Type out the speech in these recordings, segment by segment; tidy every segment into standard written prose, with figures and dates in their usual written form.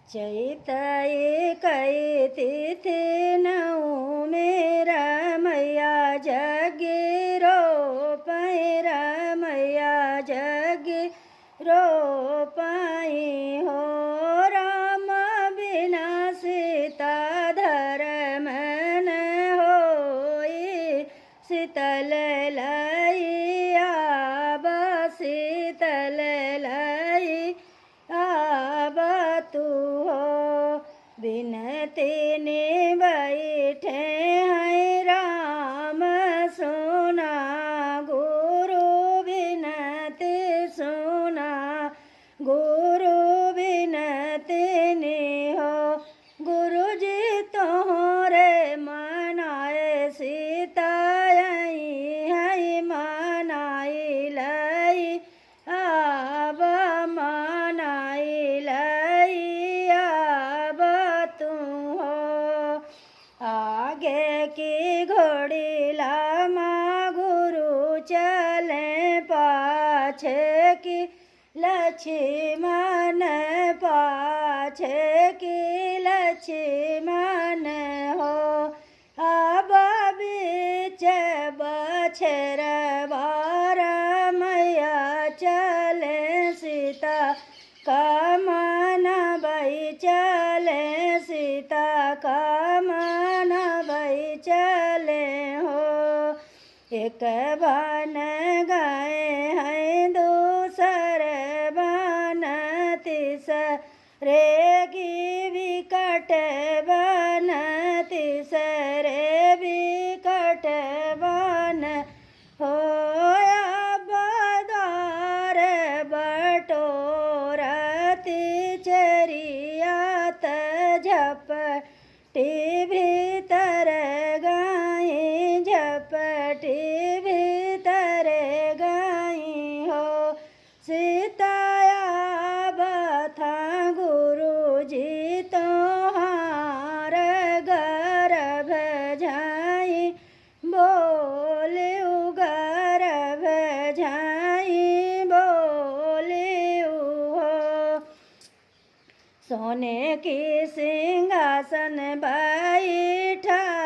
चैत कई तिथि नौ मेरा मैया जगी रो पैरा मैया जगी रो पाई हो राम बिना सीता धर्म न होई शीतल लई आब शीतल लई आब तू हो बिनती ने बैठे हैं राम सुना गुरु बिनती सुना गुरु बिनती ने हो गुरु जी तोहरे मनाए सीता है मनाई लई आब मनाई लई आब तू हो आगे की घोड़ी लामा गुरु चले पाछे की लक्ष्मण पाछे की लक्ष्मण हो आब बीच बछर बार मैया चले सीता का मन बई चले सीता का मन बई चले हो एक बन गए हैं दूसर बन तीसरे की विकट बन तीसरे विकट बन हो बदार बटोरती चरियात झपटी भीतर गाई झपटी भीतर गाई हो सीताया बथा गुरु जी तोहार गर्भ जाई बोले गर्भ जाई बोले हो सोने की सिंहासन बैठाए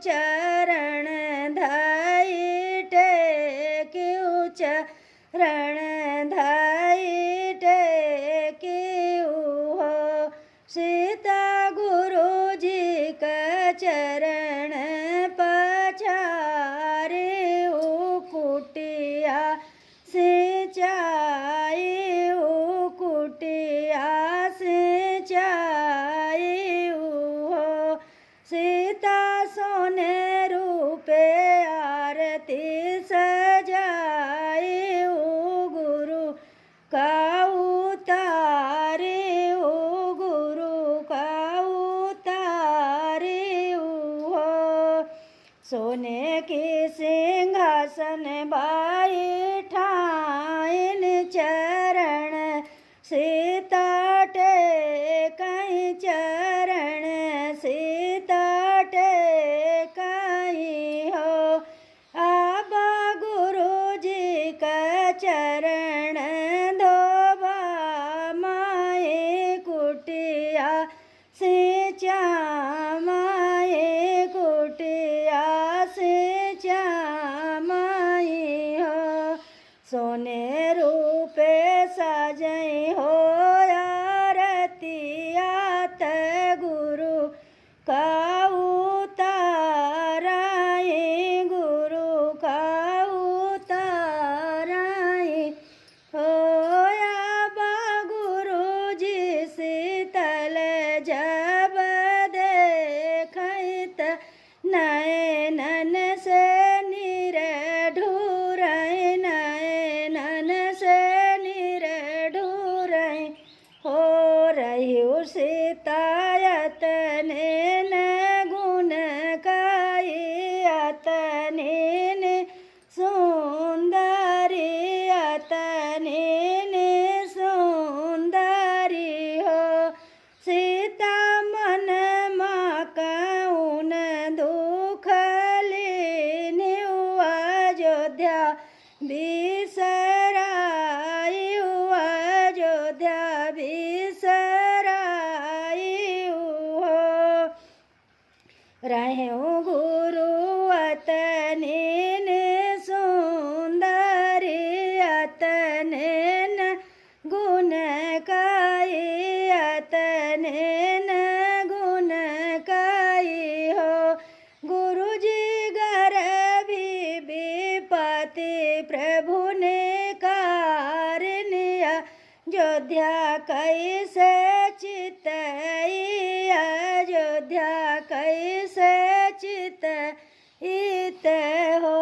चरण धाई टेक्यू चरण धाई टेक्यू हो सीता गुरु जी का चरण पछारे कुटिया सिंचाई कुटिया सिंचाई हो सीता सोने रूपे आरती सजाई गुरु का उतारे गुरु का उतारे हो सोने की सिंहासन बैठाइन चरण सीता टेकई चरण सीता टेकई हो आब गुरु जी का चरण धोबा माए कुटिया सिंचा माए कुटिया सिंचा माई हो सोने रूपे सजई हो आरतियात गुरु का उताराई गुरु का उताराई हो आबा गुरु जी शीतल जब रहूं गुरु अतने ने सुंदरी अतने न गुण काई अतने न गुण काई हो गुरु जी घर भी विपति प्रभु ने कारनिया अयोध्या कैसे चित अयोध्या कैसे चित इत हो।